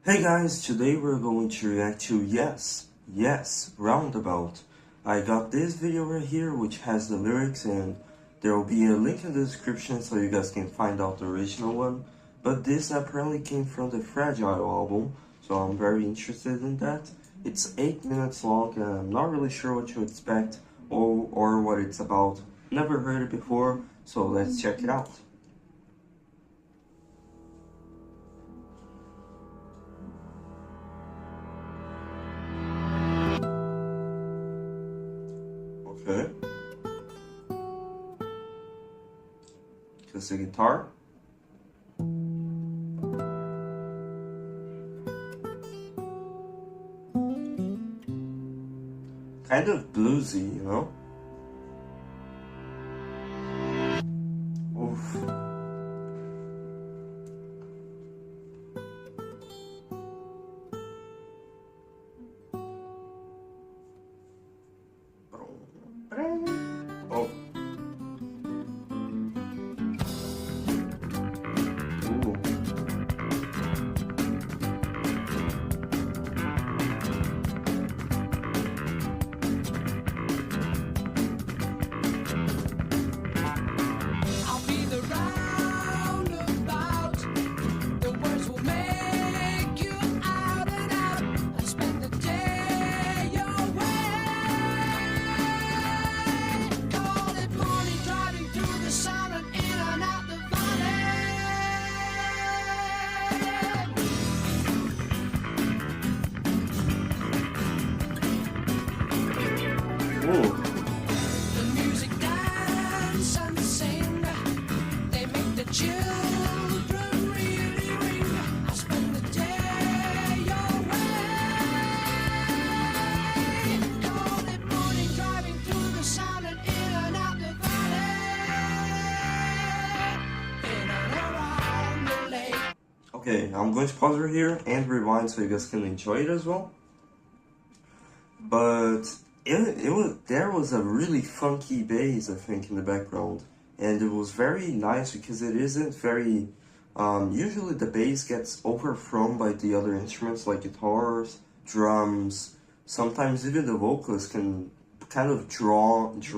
Hey guys, today we're going to react to Roundabout. I got this video right here which has the lyrics and there will be a link in the description so you guys can find out the original one. But this apparently came from the Fragile album, so I'm very interested in that. It's 8 minutes long and I'm not really sure what to expect or what it's about. Never heard it before, so let's check it out. Okay. Just the guitar. Kind of bluesy, you know? Oof. Oh. Ooh. I'll be the roundabout. The words will make you out and out. I spend the day away. Call it morning, driving through the sun and in and out the valley. Ooh. The music dance and sing. They make the children really ring. I spend the day away. Call it morning, driving through the sun and in and out the valley. In and around the lake. Okay, I'm going to pause right here and rewind so you guys can enjoy it as well. But there was a really funky bass, I think, in the background, and it was very nice because it isn't very. Usually the bass gets overthrown by the other instruments like guitars, drums. Sometimes even the vocalist can kind of drown the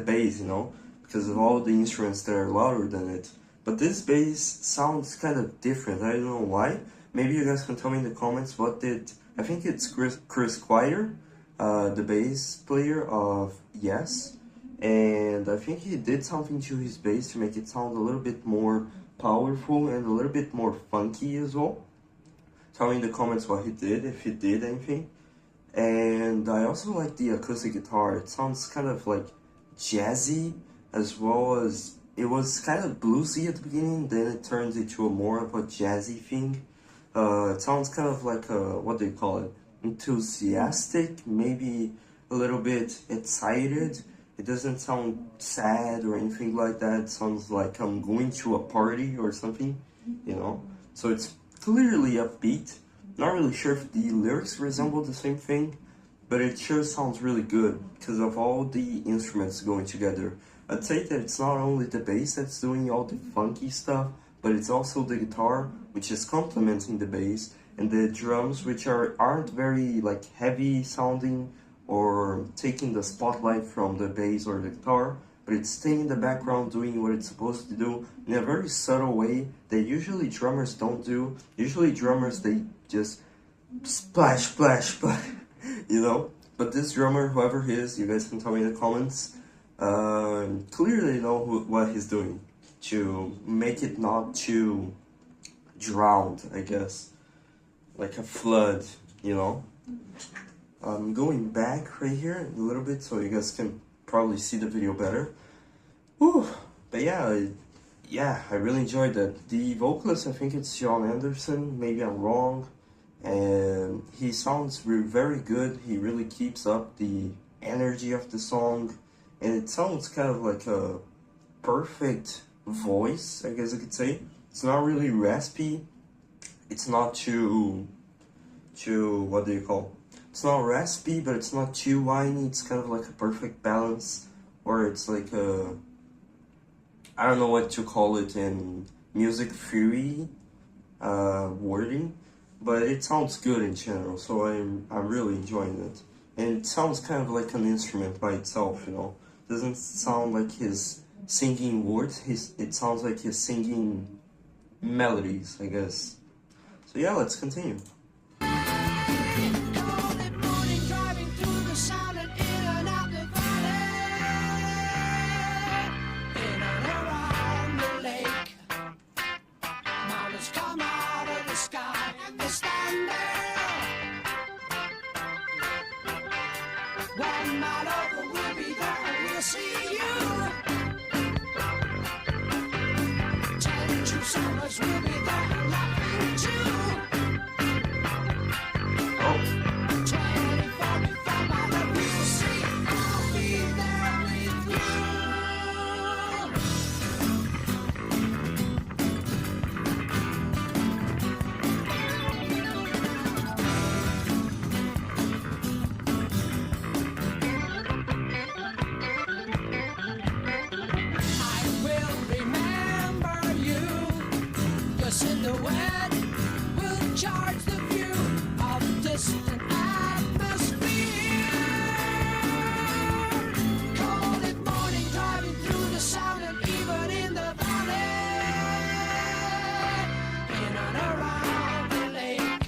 bass, you know, because of all the instruments that are louder than it. But this bass sounds kind of different. I don't know why. Maybe you guys can tell me in the comments what did. I think it's Chris Squire, the bass player of Yes, and I think he did something to his bass to make it sound a little bit more powerful and a little bit more funky as well. Tell me in the comments what he did, if he did anything. And I also like the acoustic guitar. It sounds kind of like jazzy, as well as it was kind of bluesy at the beginning, then it turns into a more of a jazzy thing. It sounds kind of like what do you call it? Enthusiastic, maybe a little bit excited. It doesn't sound sad or anything like that. It sounds like I'm going to a party or something, you know? So it's clearly upbeat. Not really sure if the lyrics resemble the same thing, but it sure sounds really good because of all the instruments going together. I'd say that it's not only the bass that's doing all the funky stuff, but it's also the guitar, which is complementing the bass, and the drums, which aren't very like heavy sounding or taking the spotlight from the bass or the guitar, but it's staying in the background doing what it's supposed to do in a very subtle way that usually drummers don't do. Usually drummers, they just splash, splash, splash, you know? But this drummer, whoever he is, you guys can tell me in the comments, clearly know what he's doing to make it not too drowned, I guess, like a flood, you know. I'm going back right here a little bit so you guys can probably see the video better. Whew. But yeah, I really enjoyed that. The vocalist, I think it's John Anderson, maybe I'm wrong, and he sounds very good. He really keeps up the energy of the song, and it sounds kind of like a perfect voice, I guess I could say. It's not really raspy. It's not too what do you call? It's not raspy, but it's not too whiny. It's kind of like a perfect balance, or it's like a, I don't know what to call it in music theory wording, but it sounds good in general, so I'm really enjoying it. And it sounds kind of like an instrument by itself, you know. Doesn't sound like he's singing words, it sounds like he's singing melodies, I guess. So yeah, let's continue. Cold morning, driving through the sound and in and out the valley, in and around the lake. Mountains come out of the sky and they stand there. One night over, we'll be there and we'll see you. 10 true summers, we'll be there and laughing too. Silhouette will charge the view of distant atmosphere. Cold at morning, driving through the sound and even in the valley, in and around the lake.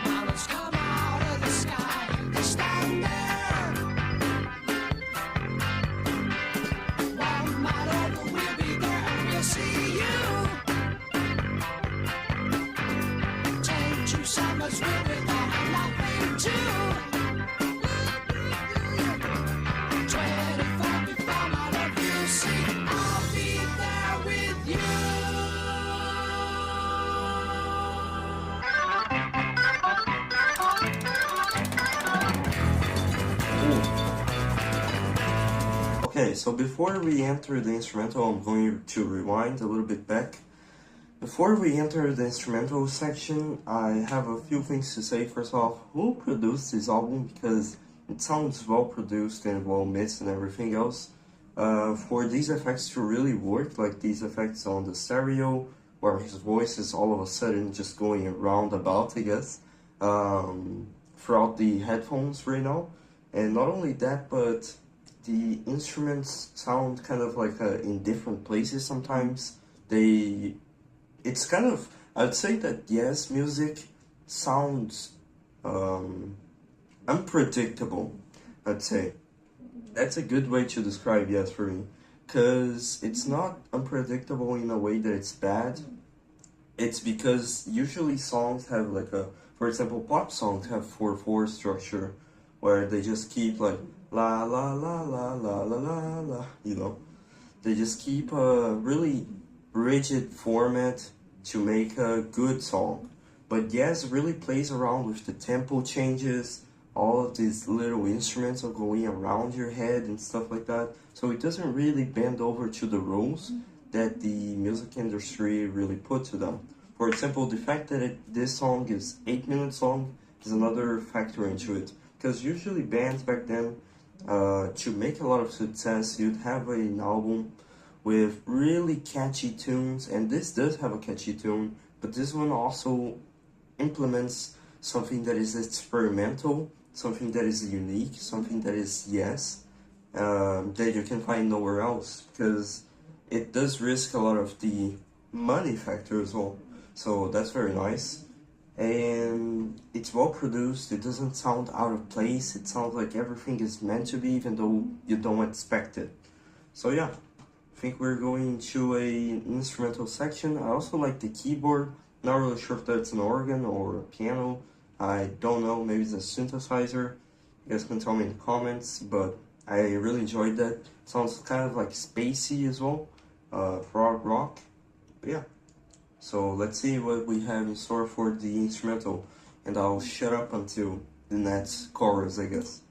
Mountains come out of the sky, they stand there. One mile over, we'll be there and we'll see you. Summers will be there and laughing too. 24 before my love you see, I'll be there with you. Okay, so before we enter the instrumental, I'm going to rewind a little bit back. Before we enter the instrumental section, I have a few things to say. First off, who produced this album? Because it sounds well produced and well mixed and everything else. For these effects to really work, like these effects on the stereo, where his voice is all of a sudden just going roundabout, I guess, throughout the headphones right now. And not only that, but the instruments sound kind of like in different places sometimes. It's kind of, I'd say that yes, music sounds unpredictable, I'd say. That's a good way to describe yes for me. Because it's not unpredictable in a way that it's bad. It's because usually songs have like for example, pop songs have 4/4 structure, where they just keep like la la la la la la la la, you know. They just keep a really rigid format to make a good song. But yes, really plays around with the tempo changes, all of these little instruments are going around your head and stuff like that. So it doesn't really bend over to the rules that the music industry really put to them. For example, the fact that this song is 8 minutes long is another factor into it. Because usually bands back then, to make a lot of success, you'd have an album with really catchy tunes, and this does have a catchy tune, but this one also implements something that is experimental, something that is unique, something that is that you can find nowhere else, because it does risk a lot of the money factor as well. So that's very nice, and it's well produced. It doesn't sound out of place. It sounds like everything is meant to be, even though you don't expect it. So yeah, I think we're going to an instrumental section. I also like the keyboard. Not really sure if that's an organ or a piano. I don't know, maybe it's a synthesizer. You guys can tell me in the comments, but I really enjoyed that. Sounds kind of like spacey as well, prog rock. But yeah, so let's see what we have in store for the instrumental, and I'll shut up until the next chorus, I guess.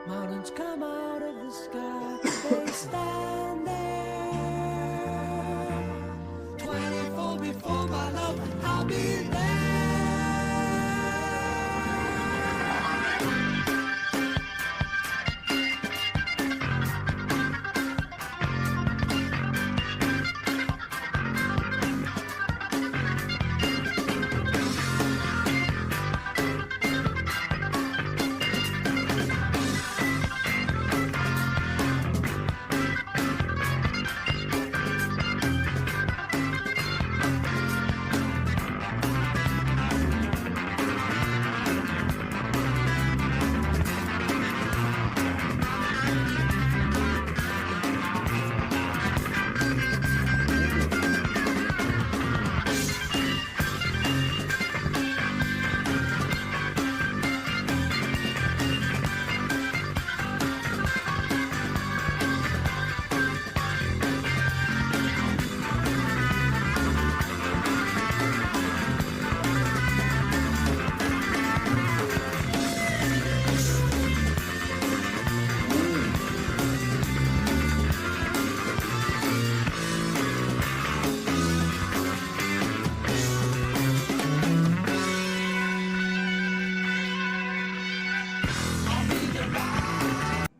Mountains come out of the sky, they stand there. 24 before my love, I'll be there.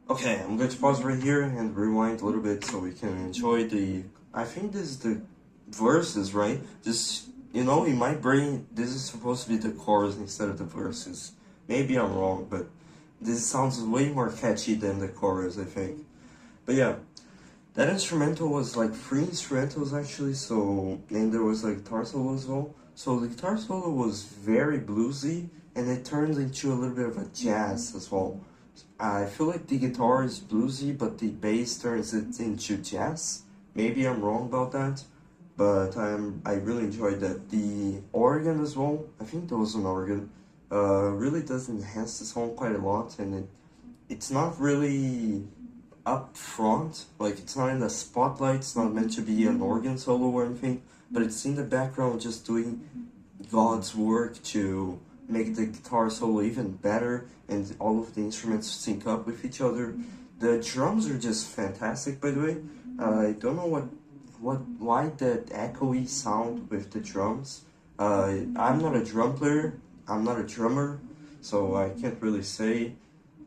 Okay, I'm going to pause right here and rewind a little bit so we can enjoy the... I think this is the verses, right? Just, you know, in my brain, this is supposed to be the chorus instead of the verses. Maybe I'm wrong, but this sounds way more catchy than the chorus, I think. But yeah, that instrumental was like 3 instrumentals actually, so... And there was like guitar solo as well. So the guitar solo was very bluesy, and it turned into a little bit of a jazz as well. I feel like the guitar is bluesy, but the bass turns it into jazz. Maybe I'm wrong about that, but I really enjoyed that. The organ as well, I think there was an organ, really does enhance the song quite a lot, and it's not really up front, like it's not in the spotlight, it's not meant to be an organ solo or anything, but it's in the background just doing God's work to make the guitar solo even better, and all of the instruments sync up with each other. The drums are just fantastic, by the way. I don't know why that echoey sound with the drums. I'm not a drum player, I'm not a drummer, so I can't really say.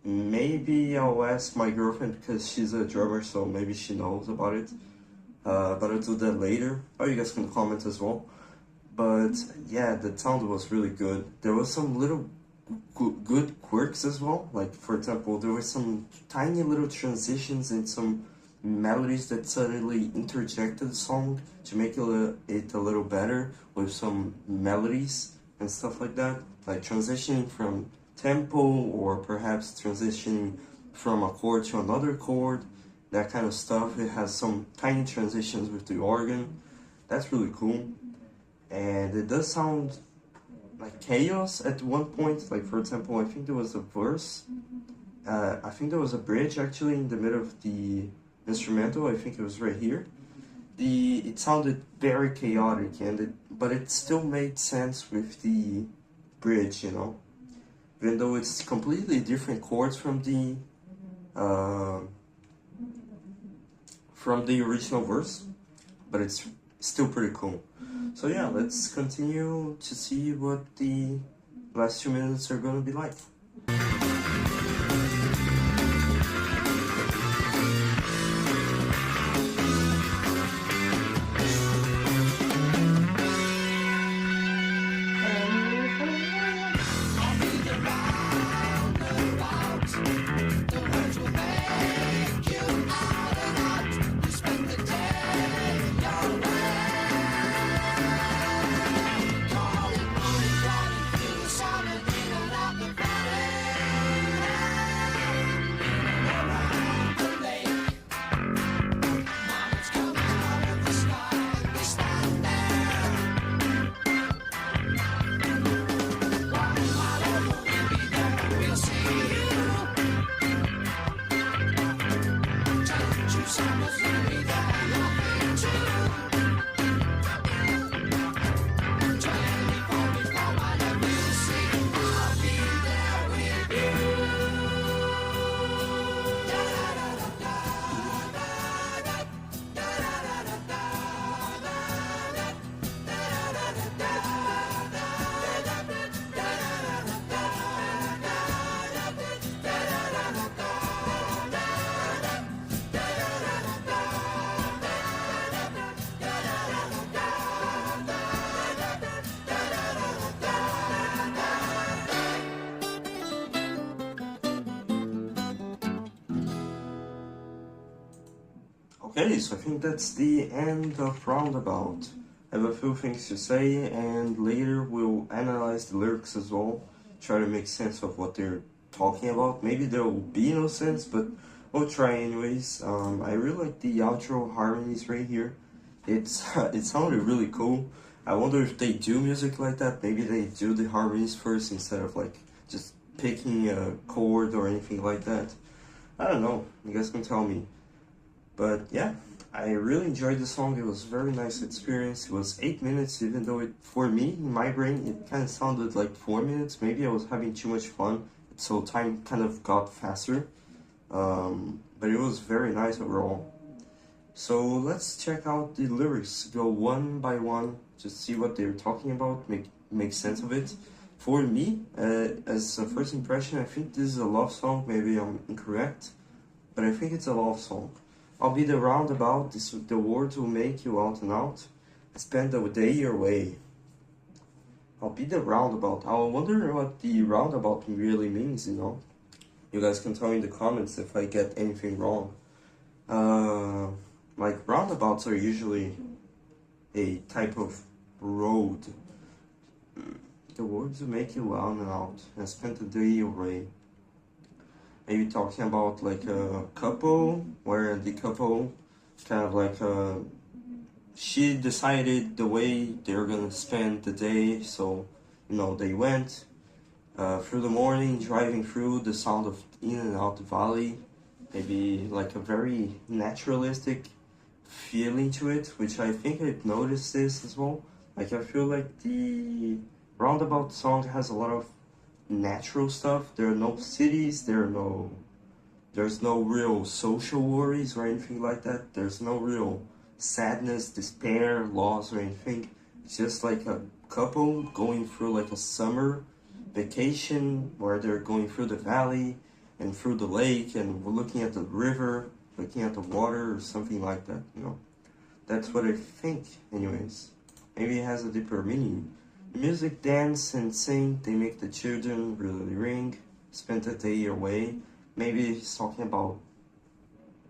Maybe I'll ask my girlfriend because she's a drummer, so maybe she knows about it. But I'll do that later. Or you guys can comment as well. But yeah, the sound was really good. There was some little good quirks as well. Like, for example, there were some tiny little transitions and some melodies that suddenly interjected the song to make it a little better with some melodies and stuff like that. Like transitioning from tempo, or perhaps transitioning from a chord to another chord. That kind of stuff. It has some tiny transitions with the organ. That's really cool. And it does sound like chaos at one point. Like, for example, I think there was a verse. I think there was a bridge actually in the middle of the instrumental. I think it was right here. It sounded very chaotic, but it still made sense with the bridge, you know. Even though it's completely different chords from the original verse, but it's still pretty cool. So yeah, let's continue to see what the last 2 minutes are gonna be like. Something like a Okay, so I think that's the end of Roundabout. I have a few things to say, and later we'll analyze the lyrics as well, try to make sense of what they're talking about. Maybe there will be no sense, but we'll try anyways. I really like the outro harmonies right here. It's it sounded really cool. I wonder if they do music like that. Maybe they do the harmonies first instead of like just picking a chord or anything like that. I don't know. You guys can tell me. But yeah, I really enjoyed the song. It was a very nice experience. It was 8 minutes, even though it, for me, in my brain, it kind of sounded like 4 minutes. Maybe I was having too much fun, so time kind of got faster. But it was very nice overall. So let's check out the lyrics. Go one by one, just see what they're talking about, make sense of it. For me, as a first impression, I think this is a love song. Maybe I'm incorrect, but I think it's a love song. I'll be the roundabout, the words will make you out and out. Spend the day your way. I'll be the roundabout. I wonder what the roundabout really means, you know? You guys can tell me in the comments if I get anything wrong. Like, roundabouts are usually a type of road. The words will make you out and out. And spend the day your way. Maybe talking about like a couple, where the couple kind of like she decided the way they're gonna spend the day, so you know they went through the morning, driving through the sound of in and out the valley. Maybe like a very naturalistic feeling to it, which I think I've noticed this as well. Like I feel like the Roundabout song has a lot of natural stuff. There are no cities, there's no real social worries or anything like that. There's no real sadness, despair, loss or anything. It's just like a couple going through like a summer vacation where they're going through the valley and through the lake and we're looking at the river, looking at the water or something like that, you know. That's what I think anyways. Maybe it has a deeper meaning. Music, dance, and sing, they make the children really ring. Spend the day away. Maybe he's talking about,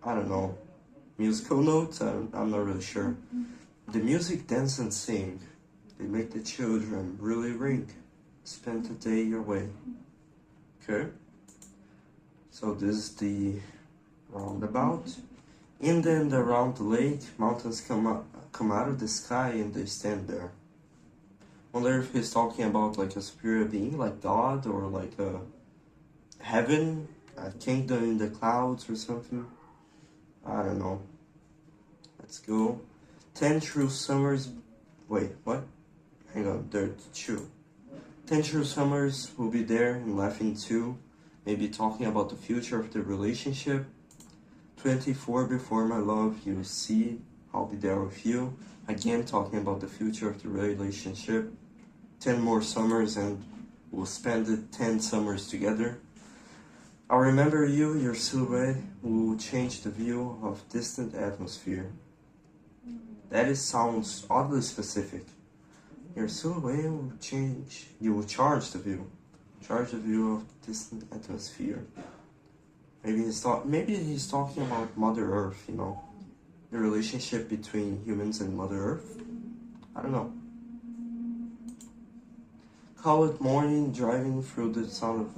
I don't know, musical notes? I'm not really sure. The music, dance, and sing, they make the children really ring. Spend the day away. Okay? So this is the roundabout. In the and around the lake, mountains come out of the sky and they stand there. Wonder if he's talking about like a spirit being, like God, or like a heaven, a kingdom in the clouds or something. I don't know. Let's go. 10 true summers. Wait, what? Hang on, there's 2. 10 true summers will be there and laughing too. Maybe talking about the future of the relationship. 24 before my love, you'll see. I'll be there with you. Again, talking about the future of the relationship. 10 more summers and we'll spend the 10 summers together. I'll remember you, your silhouette will change the view of distant atmosphere. That sounds oddly specific. Your silhouette will change, you will charge the view. Charge the view of distant atmosphere. Maybe he's talking about Mother Earth, you know. The relationship between humans and Mother Earth. I don't know. Call it morning, driving through the sound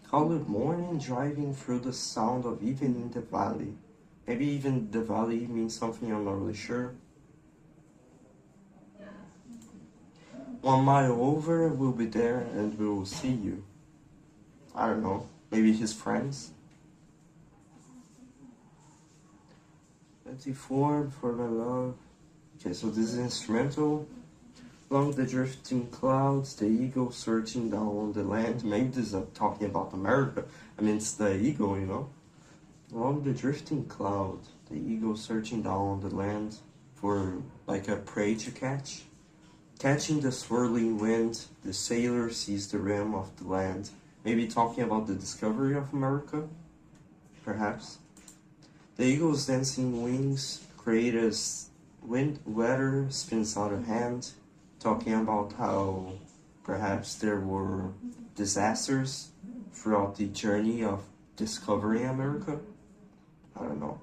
Call it morning, driving through the sound of even in the valley. Maybe even the valley means something, I'm not really sure. 1 mile over, we'll be there and we will see you. I don't know. Maybe his friends. 24 for my love. Okay, so this is instrumental. Along the drifting clouds, the eagle searching down on the land. Maybe this is talking about America. I mean, it's the eagle, you know. Along the drifting cloud, the eagle searching down on the land for like a prey to catch. Catching the swirling wind, the sailor sees the rim of the land. Maybe talking about the discovery of America, perhaps. The eagle's dancing wings create as weather spins out of hand, talking about how perhaps there were disasters throughout the journey of discovering America? I don't know.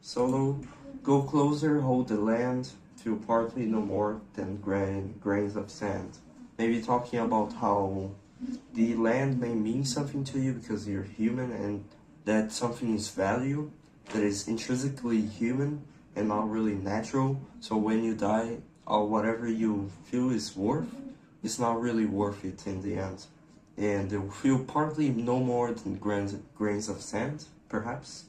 Solo, go closer, hold the land, feel partly no more than grains of sand. Maybe talking about how the land may mean something to you because you're human and that something is value, that is intrinsically human and not really natural. So when you die, or whatever you feel is worth, it's not really worth it in the end. And you feel partly no more than grains of sand, perhaps.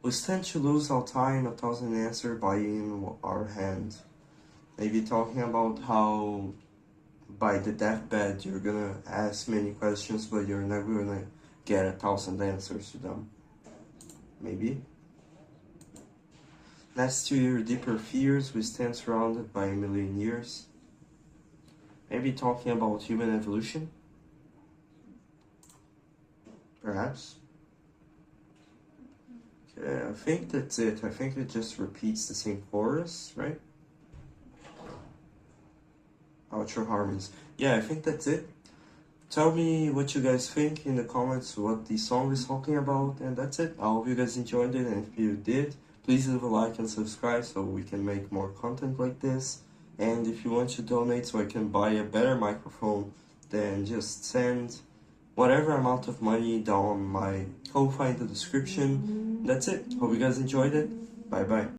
We stand to lose our time, 1,000 answers by in our hand. Maybe talking about how by the deathbed you're gonna ask many questions, but you're never gonna get 1,000 answers to them. Maybe. Next to your deeper fears, we stand surrounded by a million years. Maybe talking about human evolution. Perhaps. Okay, I think that's it. I think it just repeats the same chorus, right? Outro harmonies. Yeah, I think that's it. Tell me what you guys think in the comments, what the song is talking about, and that's it. I hope you guys enjoyed it, and if you did, please leave a like and subscribe so we can make more content like this. And if you want to donate so I can buy a better microphone, then just send whatever amount of money down my Ko-fi in the description. That's it. Hope you guys enjoyed it. Bye bye.